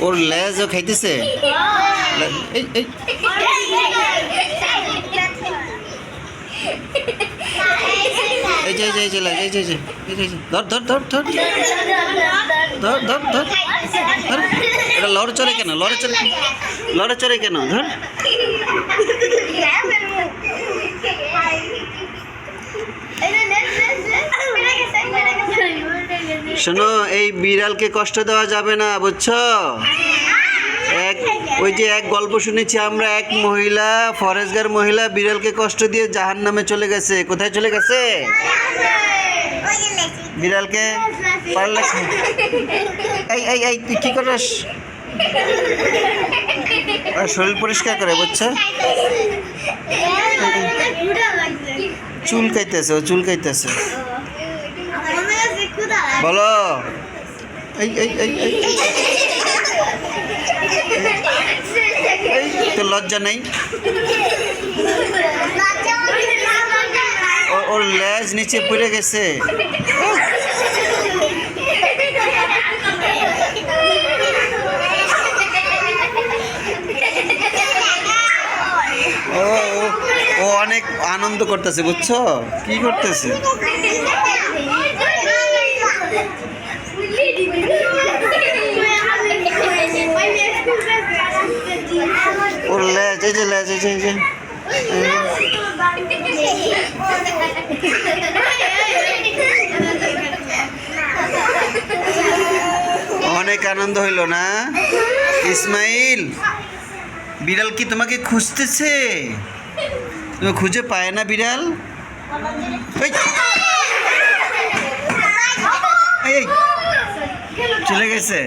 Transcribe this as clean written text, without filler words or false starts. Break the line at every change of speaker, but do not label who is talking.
ওর লেজও খাইতেছে। এই এই এই যে এই যে লেজ, এই যে এই যে ধর ধর ধর ধর ধর ধর ধর ধর। এটা লড়ে চড়ে কেন? লড়ে চড়ে কেন? ধর। শোনো, এই বিড়ালকে কষ্ট দেওয়া যাবে না, বুঝছো? ওই যে এক গল্প শুনেছি আমরা, এক মহিলা, ফরেস্টগার মহিলা বিড়ালকে কষ্ট দিয়ে জাহান্নামে চলে গেছে। কোথায় চলে গেছে? বিড়ালকে পারলে। এই এই এই তুই কি করিস? শরীর পরিষ্কার করে, বুঝছো? চুল কাইতেছে, ও চুল কাইতেছে। বলো। এই এই এই এই তোর লজ্জা নেই? ওর লেজ নিচে পড়ে গেছে। ও অনেক আনন্দ করতেছে, বুঝছো? কি করতেছে? ওর লেজ, এই যে লেজ, এই যে অনেক আনন্দ হইল না ইসমাইল? বিড়াল কি তোমাকে খুঁজতেছে? তুমি খুঁজে পায় না বিড়াল? এই চলে গেছে।